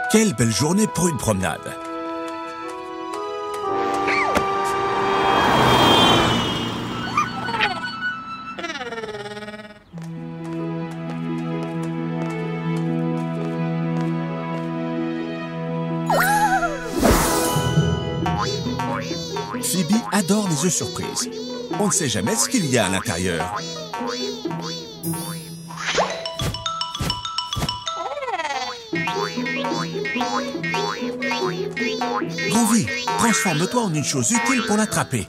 Quelle belle journée pour une promenade! Phoebe adore les œufs surprises. On ne sait jamais ce qu'il y a à l'intérieur. Groovy, transforme-toi en une chose utile pour l'attraper.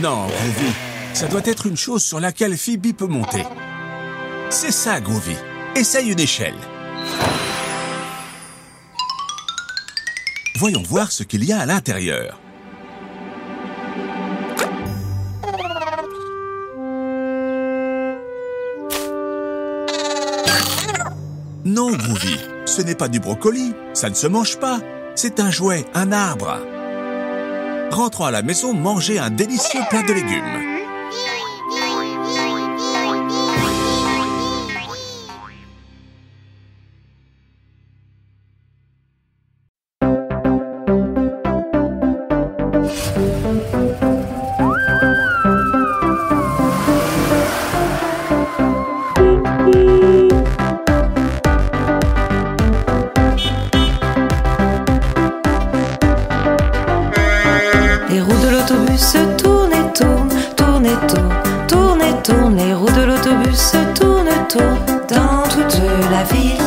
Non, Groovy, ça doit être une chose sur laquelle Phoebe peut monter. C'est ça, Groovy. Essaye une échelle. Voyons voir ce qu'il y a à l'intérieur. Non, Groovy, ce n'est pas du brocoli. Ça ne se mange pas. C'est un jouet, un arbre. Rentrons à la maison manger un délicieux plat de légumes. Les roues de l'autobus tournent et tournent, tournent et tournent, tournent et tournent. Les roues de l'autobus tournent, tournent dans toute la ville.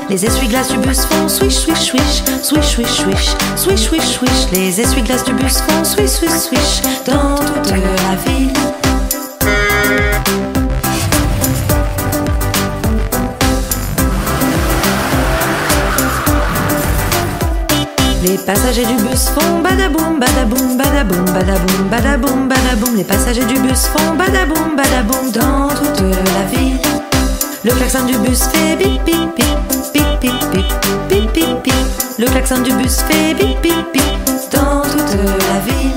Les essuie-glaces du bus font swish, swish, swish, swish, swish, swish, swish, swish, swish. Les essuie-glaces du bus font swish, swish, swish dans toute la ville. Les passagers du bus font badaboum, badaboum, badaboum, badaboum, badaboum, badaboum. Les passagers du bus font badaboum, badaboum dans toute la ville. Le klaxon du bus fait bip, bip, bip, bip, bip, bip, bip, bip, bip. Le klaxon du bus fait bip, bip, bip dans toute la ville.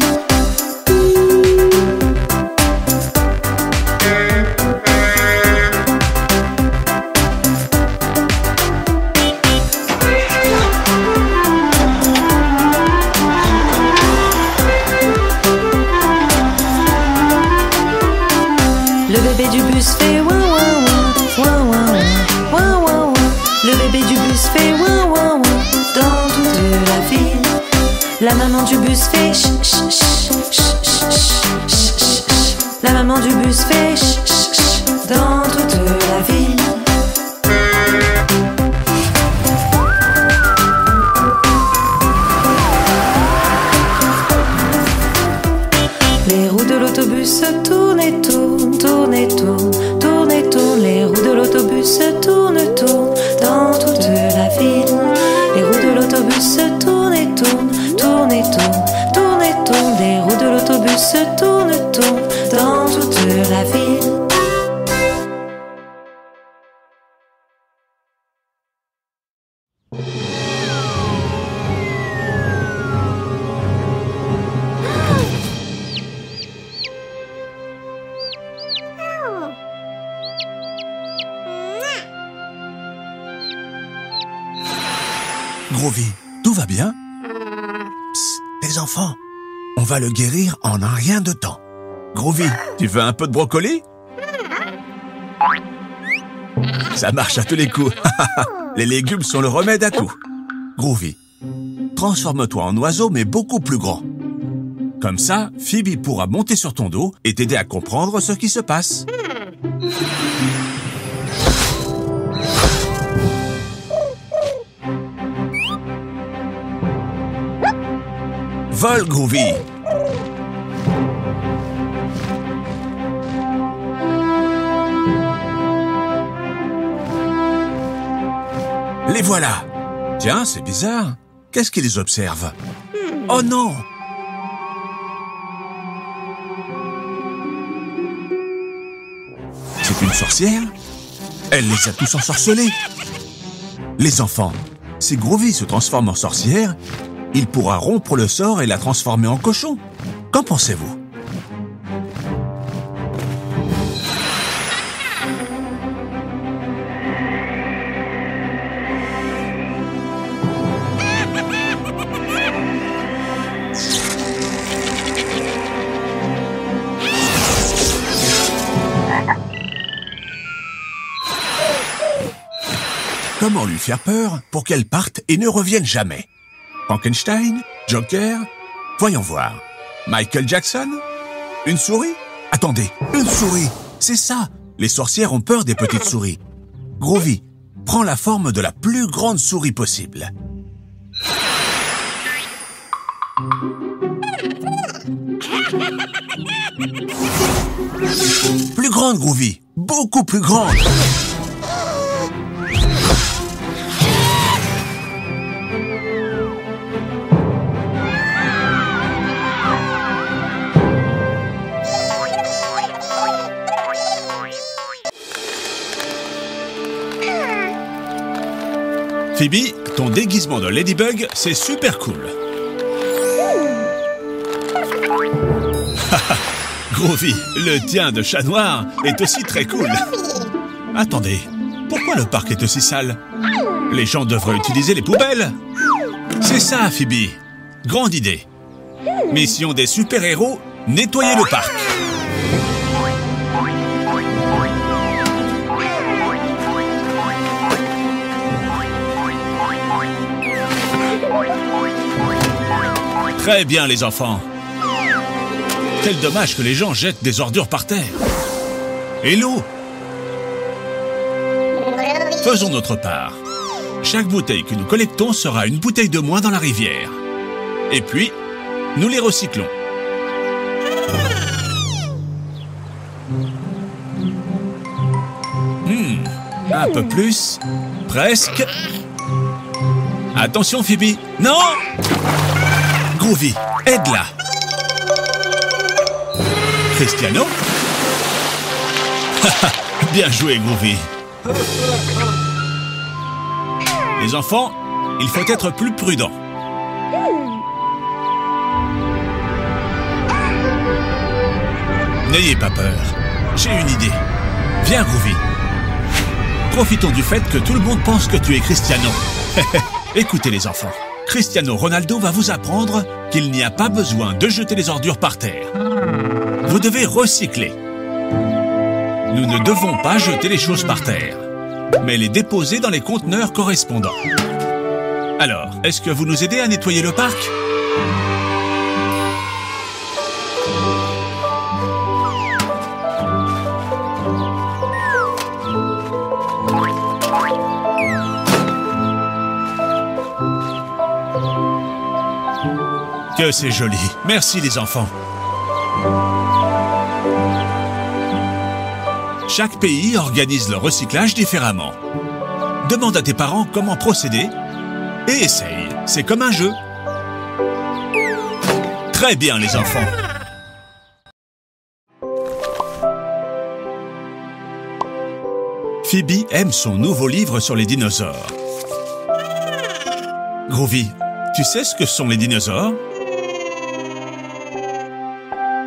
Le bébé du bus fait ouin ouin ouin, ouin ouin ouin, ouin ouin ouin. Le bébé du bus fait ouin ouin ouin dans toute la ville. La maman du bus fait ch ch ch ch ch ch ch. La maman du bus fait ch ch ch dans toute la ville. Les roues de l'autobus tournent et tournent, tournent et tournent, tournent et tournent. Les roues de l'autobus tournent, tournent dans toute la ville. Les roues de l'autobus tournent et tournent, tournent et tournent, tournent et tournent. Les roues de l'autobus tournent, tournent dans toute la ville. Groovy, tout va bien? Psst, les enfants, on va le guérir en un rien de temps. Groovy, tu veux un peu de brocoli? Ça marche à tous les coups. Les légumes sont le remède à tout. Groovy, transforme-toi en oiseau mais beaucoup plus grand. Comme ça, Phoebe pourra monter sur ton dos et t'aider à comprendre ce qui se passe. Vol, Groovy! Les voilà! Tiens, c'est bizarre. Qu'est-ce qui les observe? Oh non! C'est une sorcière? Elle les a tous ensorcelés. Les enfants, si Groovy se transforme en sorcière, il pourra rompre le sort et la transformer en cochon. Qu'en pensez-vous? Comment lui faire peur pour qu'elle parte et ne revienne jamais? Frankenstein? Joker? Voyons voir. Michael Jackson? Une souris? Attendez, une souris! C'est ça! Les sorcières ont peur des petites souris. Groovy, prends la forme de la plus grande souris possible. Plus grande, Groovy! Beaucoup plus grande! Phoebe, ton déguisement de Ladybug, c'est super cool. Groovy, le tien de chat noir est aussi très cool. Attendez, pourquoi le parc est aussi sale? Les gens devraient utiliser les poubelles. C'est ça, Phoebe. Grande idée. Mission des super-héros, nettoyer le parc. Très bien, les enfants. Quel dommage que les gens jettent des ordures par terre. Et l'eau? Faisons notre part. Chaque bouteille que nous collectons sera une bouteille de moins dans la rivière. Et puis, nous les recyclons. Un peu plus. Presque. Attention, Phoebe. Non! Groovy, aide-la. Cristiano? Bien joué, Groovy. Les enfants, il faut être plus prudent. N'ayez pas peur. J'ai une idée. Viens, Groovy. Profitons du fait que tout le monde pense que tu es Cristiano. Écoutez, les enfants. Cristiano Ronaldo va vous apprendre qu'il n'y a pas besoin de jeter les ordures par terre. Vous devez recycler. Nous ne devons pas jeter les choses par terre, mais les déposer dans les conteneurs correspondants. Alors, est-ce que vous nous aidez à nettoyer le parc? Que c'est joli. Merci les enfants. Chaque pays organise le recyclage différemment. Demande à tes parents comment procéder et essaye. C'est comme un jeu. Très bien les enfants. Phoebe aime son nouveau livre sur les dinosaures. Groovy, tu sais ce que sont les dinosaures?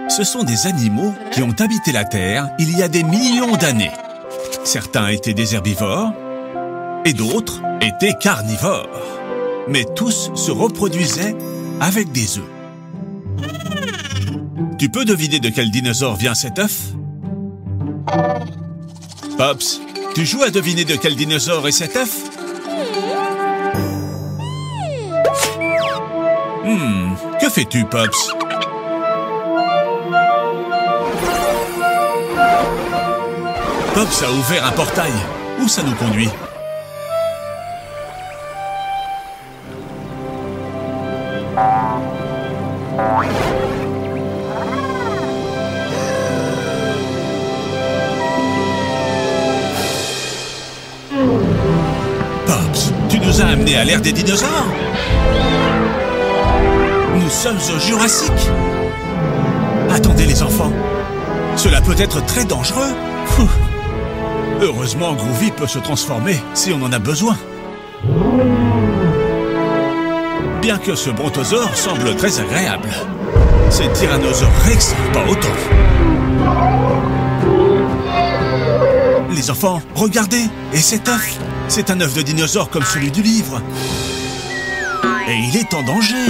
Ce sont des animaux qui ont habité la Terre il y a des millions d'années. Certains étaient des herbivores et d'autres étaient carnivores. Mais tous se reproduisaient avec des œufs. Tu peux deviner de quel dinosaure vient cet œuf? Pops, tu joues à deviner de quel dinosaure est cet œuf? Que fais-tu, Pops? Pops a ouvert un portail. Où ça nous conduit? Pops, tu nous as amenés à l'ère des dinosaures? Nous sommes au Jurassique. Attendez les enfants, cela peut être très dangereux. Heureusement, Groovy peut se transformer si on en a besoin. Bien que ce brontosaure semble très agréable, ces tyrannosaures Rex, pas autant. Les enfants, regardez, et cet œuf, c'est un œuf de dinosaure comme celui du livre. Et il est en danger.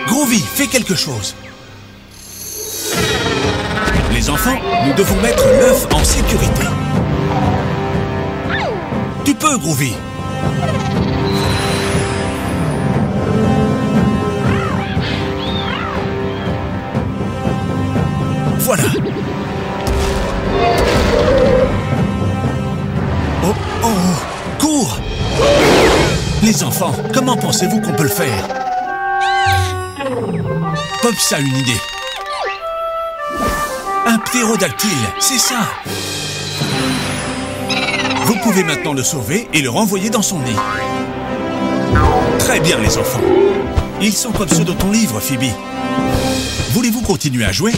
Groovy, fais quelque chose. Les enfants, nous devons mettre l'œuf en sécurité. Tu peux, Groovy. Voilà. Oh, oh, cours! Les enfants, comment pensez-vous qu'on peut le faire? Pops a une idée. Un ptérodactyle, c'est ça. Vous pouvez maintenant le sauver et le renvoyer dans son nid. Très bien, les enfants. Ils sont comme ceux de ton livre, Phoebe. Voulez-vous continuer à jouer?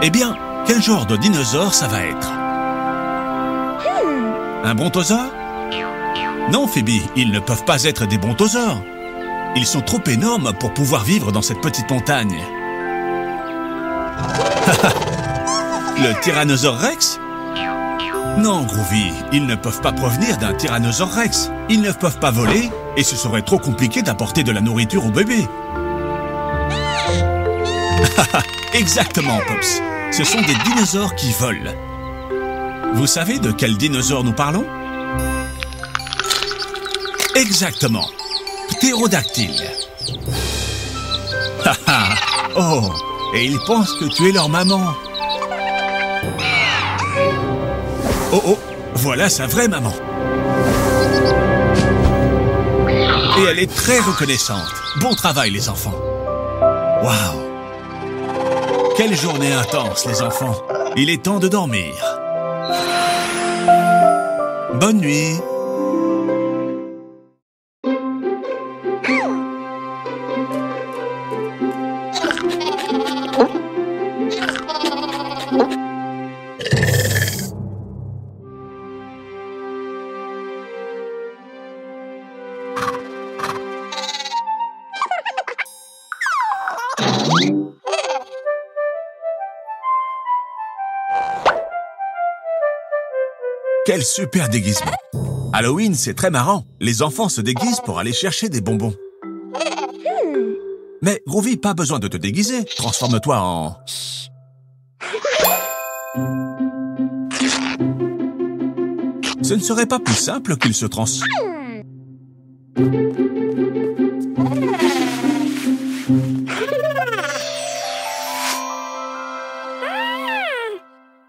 Eh bien, quel genre de dinosaure ça va être? Un brontosaure? Non, Phoebe, ils ne peuvent pas être des brontosaures. Ils sont trop énormes pour pouvoir vivre dans cette petite montagne. Le Tyrannosaure Rex? Non, Groovy, ils ne peuvent pas provenir d'un Tyrannosaure Rex. Ils ne peuvent pas voler et ce serait trop compliqué d'apporter de la nourriture au bébé. Exactement, Pops. Ce sont des dinosaures qui volent. Vous savez de quel dinosaure nous parlons? Exactement. Ptérodactyle. Oh, et ils pensent que tu es leur maman. Oh, oh, voilà sa vraie maman. Et elle est très reconnaissante. Bon travail, les enfants. Waouh! Quelle journée intense, les enfants. Il est temps de dormir. Bonne nuit. Quel super déguisement! Halloween, c'est très marrant. Les enfants se déguisent pour aller chercher des bonbons. Mais Groovy, pas besoin de te déguiser. Transforme-toi en... Ce ne serait pas plus simple qu'il se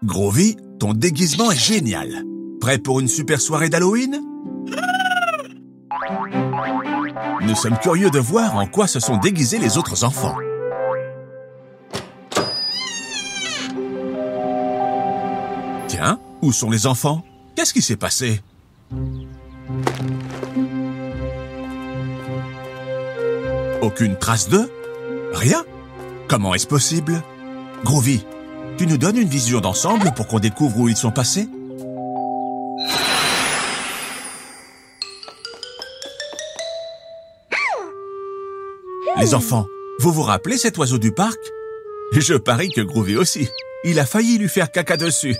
Groovy, ton déguisement est génial. Prêt pour une super soirée d'Halloween? Nous sommes curieux de voir en quoi se sont déguisés les autres enfants. Tiens, où sont les enfants? Qu'est-ce qui s'est passé? Aucune trace d'eux? Rien? Comment est-ce possible? Groovy, tu nous donnes une vision d'ensemble pour qu'on découvre où ils sont passés? Les enfants, vous vous rappelez cet oiseau du parc? Je parie que Groovy aussi. Il a failli lui faire caca dessus.